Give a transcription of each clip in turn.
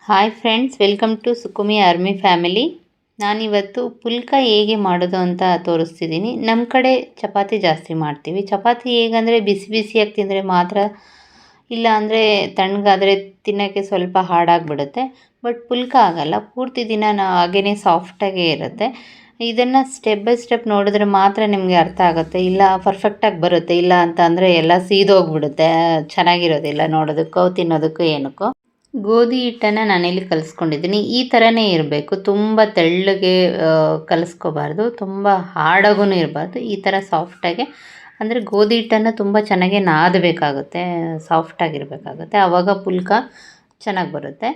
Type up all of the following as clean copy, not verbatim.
Hi friends, welcome to Sukumi army family. ನಾನಿವತ್ತು ಪುಲ್ಕ ಹೇಗೆ ಮಾಡೋದು ಅಂತ ತೋರಿಸ್ತಿದ್ದೀನಿ. ನಮ್ಮ ಕಡೆ ಚಪಾತಿ ಜಾಸ್ತಿ ಮಾಡ್ತೀವಿ. ಚಪಾತಿ ಹೇಗಂದರೆ ಬಿಸಿ ಬಿಸಿಯಾಗಿ ತಿಂದರೆ ಮಾತ್ರ, ಇಲ್ಲ ಅಂದರೆ ತಣ್ಣಗಾದರೆ ತಿನ್ನೋಕ್ಕೆ ಸ್ವಲ್ಪ ಹಾಡಾಗಿಬಿಡುತ್ತೆ. ಬಟ್ ಪುಲ್ಕ ಆಗಲ್ಲ, ಪೂರ್ತಿ ದಿನ ಹಾಗೇ ಸಾಫ್ಟಾಗೇ ಇರುತ್ತೆ. ಇದನ್ನು ಸ್ಟೆಪ್ ಬೈ ಸ್ಟೆಪ್ ನೋಡಿದ್ರೆ ಮಾತ್ರ ನಿಮಗೆ ಅರ್ಥ ಆಗುತ್ತೆ. ಇಲ್ಲ ಪರ್ಫೆಕ್ಟಾಗಿ ಬರುತ್ತೆ, ಇಲ್ಲ ಅಂತ ಅಂದರೆ ಎಲ್ಲ ಸೀದೋಗ್ಬಿಡುತ್ತೆ, ಚೆನ್ನಾಗಿರೋದಿಲ್ಲ ನೋಡೋದಕ್ಕೋ ತಿನ್ನೋದಕ್ಕೋ ಏನಕ್ಕೋ. ಗೋಧಿ ಹಿಟ್ಟನ್ನು ನಾನಿಲ್ಲಿ ಕಲಿಸ್ಕೊಂಡಿದ್ದೀನಿ. ಈ ಥರನೇ ಇರಬೇಕು, ತುಂಬ ತೆಳ್ಳಗೆ ಕಲಿಸ್ಕೋಬಾರ್ದು, ತುಂಬ ಹಾಡಾಗೂ ಇರಬಾರ್ದು. ಈ ಥರ ಸಾಫ್ಟಾಗೆ, ಅಂದರೆ ಗೋಧಿ ಹಿಟ್ಟನ್ನು ತುಂಬ ಚೆನ್ನಾಗಿ ನಾದಬೇಕಾಗುತ್ತೆ, ಸಾಫ್ಟಾಗಿರಬೇಕಾಗುತ್ತೆ. ಆವಾಗ ಪುಲ್ಕ ಚೆನ್ನಾಗಿ ಬರುತ್ತೆ.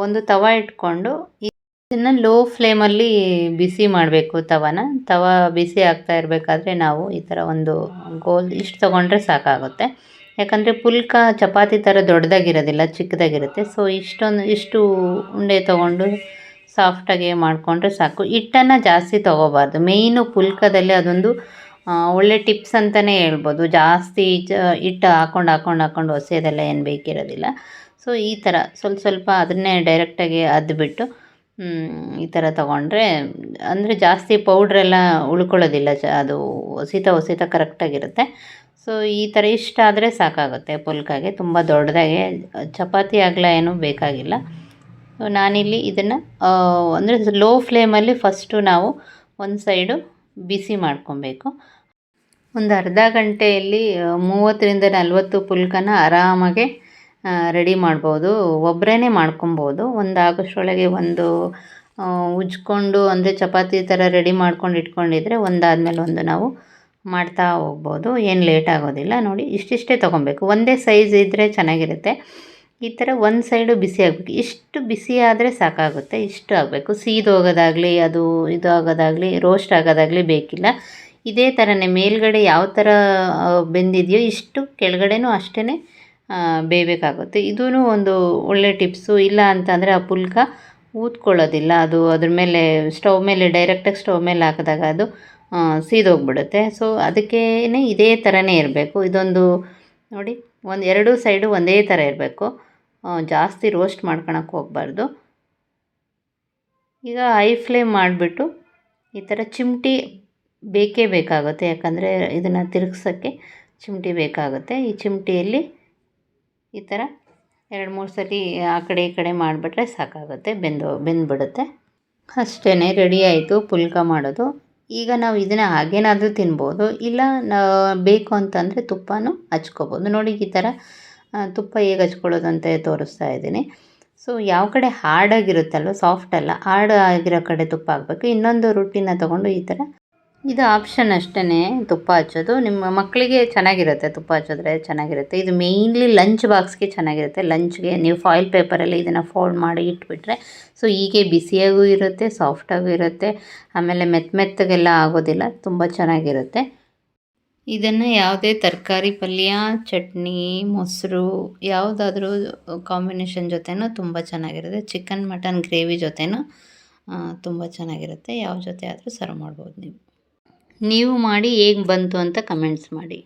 ಒಂದು ತವ ಇಟ್ಕೊಂಡು ಇದನ್ನು ಲೋ ಫ್ಲೇಮಲ್ಲಿ ಬಿಸಿ ಮಾಡಬೇಕು. ತವ ಬಿಸಿ ಆಗ್ತಾ ಇರಬೇಕಾದ್ರೆ ನಾವು ಈ ಥರ ಒಂದು ಇಷ್ಟು ತೊಗೊಂಡ್ರೆ ಸಾಕಾಗುತ್ತೆ. ಯಾಕಂದರೆ ಪುಲ್ಕ ಚಪಾತಿ ಥರ ದೊಡ್ಡದಾಗಿರೋದಿಲ್ಲ, ಚಿಕ್ಕದಾಗಿರುತ್ತೆ. ಸೊ ಇಷ್ಟು ಉಂಡೆ ತೊಗೊಂಡು ಸಾಫ್ಟಾಗಿ ಮಾಡಿಕೊಂಡ್ರೆ ಸಾಕು. ಹಿಟ್ಟನ್ನು ಜಾಸ್ತಿ ತೊಗೋಬಾರ್ದು. ಮೇಯ್ನು ಪುಲ್ಕದಲ್ಲಿ ಅದೊಂದು ಒಳ್ಳೆ ಟಿಪ್ಸ್ ಅಂತಲೇ ಹೇಳ್ಬೋದು. ಜಾಸ್ತಿ ಹಿಟ್ಟು ಹಾಕ್ಕೊಂಡು ಹೊಸೆಯೋದೆಲ್ಲ ಏನು ಬೇಕಿರೋದಿಲ್ಲ. ಸೊ ಈ ಥರ ಸ್ವಲ್ಪ ಅದನ್ನೇ ಡೈರೆಕ್ಟಾಗಿ ಅದ್ಬಿಟ್ಟು ಈ ಥರ ತೊಗೊಂಡ್ರೆ, ಅಂದರೆ ಜಾಸ್ತಿ ಪೌಡ್ರೆಲ್ಲ ಉಳ್ಕೊಳ್ಳೋದಿಲ್ಲ, ಅದು ಹೊಸಿತಾ ಕರೆಕ್ಟಾಗಿರುತ್ತೆ. ಸೊ ಈ ಥರ ಇಷ್ಟಾದರೆ ಸಾಕಾಗುತ್ತೆ ಪುಲ್ಕಾಗೆ. ತುಂಬ ದೊಡ್ಡದಾಗೆ ಚಪಾತಿ ಆಗಲ ಏನೂ ಬೇಕಾಗಿಲ್ಲ. ನಾನಿಲ್ಲಿ ಇದನ್ನು ಅಂದರೆ ಲೋ ಫ್ಲೇಮಲ್ಲಿ ಫಸ್ಟು ನಾವು ಒಂದು ಸೈಡು ಬಿಸಿ ಮಾಡ್ಕೊಬೇಕು. ಒಂದು ಅರ್ಧ ಗಂಟೆಯಲ್ಲಿ 30-40 ಪುಲ್ಕನ ಆರಾಮಾಗೆ ರೆಡಿ ಮಾಡ್ಬೋದು. ಒಬ್ಬರೇ ಮಾಡ್ಕೊಬೋದು. ಒಂದು ಆಗೋಷ್ಟರೊಳಗೆ ಒಂದು ಉಜ್ಕೊಂಡು, ಅಂದರೆ ಚಪಾತಿ ಥರ ರೆಡಿ ಮಾಡ್ಕೊಂಡು ಇಟ್ಕೊಂಡಿದ್ರೆ ಒಂದಾದಮೇಲೆ ಒಂದು ನಾವು ಮಾಡ್ತಾ ಹೋಗ್ಬೋದು, ಏನು ಲೇಟ್ ಆಗೋದಿಲ್ಲ. ನೋಡಿ, ಇಷ್ಟಿಷ್ಟೇ ತೊಗೊಬೇಕು. ಒಂದೇ ಸೈಜ್ ಇದ್ದರೆ ಚೆನ್ನಾಗಿರುತ್ತೆ. ಈ ಥರ ಒಂದು ಸೈಡು ಬಿಸಿ ಆಗಬೇಕು. ಇಷ್ಟು ಬಿಸಿ ಆದರೆ ಸಾಕಾಗುತ್ತೆ. ಇಷ್ಟು ಆಗಬೇಕು. ಸೀದೋಗೋದಾಗಲಿ, ಅದು ಇದು ಆಗೋದಾಗಲಿ, ರೋಸ್ಟ್ ಆಗೋದಾಗಲಿ ಬೇಕಿಲ್ಲ. ಇದೇ ಥರನೇ ಮೇಲ್ಗಡೆ ಯಾವ ಥರ ಬೆಂದಿದೆಯೋ ಇಷ್ಟು ಕೆಳಗಡೆನೂ ಅಷ್ಟೇ ಬೇಯಬೇಕಾಗುತ್ತೆ. ಇದೂ ಒಂದು ಒಳ್ಳೆ ಟಿಪ್ಸು. ಇಲ್ಲ ಅಂತಂದರೆ ಆ ಪುಲ್ಕ ಊದ್ಕೊಳ್ಳೋದಿಲ್ಲ, ಅದು ಅದ್ರ ಮೇಲೆ ಸ್ಟವ್ ಮೇಲೆ ಡೈರೆಕ್ಟಾಗಿ ಸ್ಟವ್ ಮೇಲೆ ಹಾಕಿದಾಗ ಅದು ಸೀದೋಗ್ಬಿಡುತ್ತೆ. ಸೊ ಅದಕ್ಕೇ ಇದೇ ಥರನೇ ಇರಬೇಕು. ಇದೊಂದು ನೋಡಿ, ಎರಡೂ ಸೈಡು ಒಂದೇ ಥರ ಇರಬೇಕು. ಜಾಸ್ತಿ ರೋಸ್ಟ್ ಮಾಡ್ಕೊಳಕ್ಕೆ ಹೋಗಬಾರ್ದು. ಈಗ ಹೈ ಫ್ಲೇಮ್ ಮಾಡಿಬಿಟ್ಟು ಈ ಥರ ಚಿಮಟಿ ಬೇಕೇ ಬೇಕಾಗುತ್ತೆ. ಯಾಕಂದರೆ ಇದನ್ನು ತಿರುಗ್ಸೋಕ್ಕೆ ಚಿಮಟಿ ಬೇಕಾಗುತ್ತೆ. ಈ ಚಿಮಟಿಯಲ್ಲಿ ಈ ಥರ 2-3 ಸತಿ ಆ ಕಡೆ ಈ ಕಡೆ ಮಾಡಿಬಿಟ್ರೆ ಸಾಕಾಗುತ್ತೆ, ಬೆಂದ್ಬಿಡುತ್ತೆ. ಅಷ್ಟೇ, ರೆಡಿ ಆಯಿತು ಪುಲ್ಕ ಮಾಡೋದು. ಈಗ ನಾವು ಇದನ್ನು ಹಾಗೇನಾದರೂ ತಿನ್ಬೋದು, ಇಲ್ಲ ಬೇಕು ಅಂತಂದರೆ ತುಪ್ಪನೂ ಹಚ್ಕೋಬೋದು. ನೋಡಿ, ಈ ಥರ ತುಪ್ಪ ಹೇಗೆ ಹಚ್ಕೊಳ್ಳೋದು ಅಂತ ತೋರಿಸ್ತಾ ಇದ್ದೀನಿ. ಸೊ ಯಾವ ಕಡೆ ಹಾರ್ಡಾಗಿರುತ್ತಲ್ವ, ಸಾಫ್ಟ್ ಅಲ್ಲ, ಹಾರ್ಡ್ ಆಗಿರೋ ಕಡೆ ತುಪ್ಪ ಹಾಕಬೇಕು. ಇನ್ನೊಂದು ರೊಟ್ಟಿನ ತೊಗೊಂಡು ಈ ಥರ, ಇದು ಆಪ್ಷನ್ ಅಷ್ಟೇ, ತುಪ್ಪ ಹಚ್ಚೋದು. ನಿಮ್ಮ ಮಕ್ಕಳಿಗೆ ಚೆನ್ನಾಗಿರುತ್ತೆ, ತುಪ್ಪ ಹಚ್ಚಿದ್ರೆ ಚೆನ್ನಾಗಿರುತ್ತೆ. ಇದು ಮೇಯ್ನ್ಲಿ ಲಂಚ್ ಬಾಕ್ಸ್ಗೆ ಚೆನ್ನಾಗಿರುತ್ತೆ. ಲಂಚ್ಗೆ ನೀವು ಫಾಯಿಲ್ ಪೇಪರಲ್ಲಿ ಇದನ್ನು ಫೋಲ್ಡ್ ಮಾಡಿ ಇಟ್ಬಿಟ್ರೆ, ಸೊ ಹೀಗೆ ಬಿಸಿಯಾಗೂ ಇರುತ್ತೆ, ಸಾಫ್ಟಾಗೂ ಇರುತ್ತೆ, ಆಮೇಲೆ ಮೆತ್ತಗೆಲ್ಲ ಆಗೋದಿಲ್ಲ, ತುಂಬ ಚೆನ್ನಾಗಿರುತ್ತೆ. ಇದನ್ನು ಯಾವುದೇ ತರಕಾರಿ, ಪಲ್ಯ, ಚಟ್ನಿ, ಮೊಸರು ಯಾವುದಾದ್ರೂ ಕಾಂಬಿನೇಷನ್ ಜೊತೆನೂ ತುಂಬ ಚೆನ್ನಾಗಿರುತ್ತೆ. ಚಿಕನ್ ಮಟನ್ ಗ್ರೇವಿ ಜೊತೆನೂ ತುಂಬ ಚೆನ್ನಾಗಿರುತ್ತೆ. ಯಾವ ಜೊತೆ ಆದರೂ ಸರ್ವ್ ಮಾಡ್ಬೋದು. ನೀವು ಮಾಡಿ ಹೇಗೆ ಬಂತು ಅಂತ ಕಮೆಂಟ್ಸ್ ಮಾಡಿ.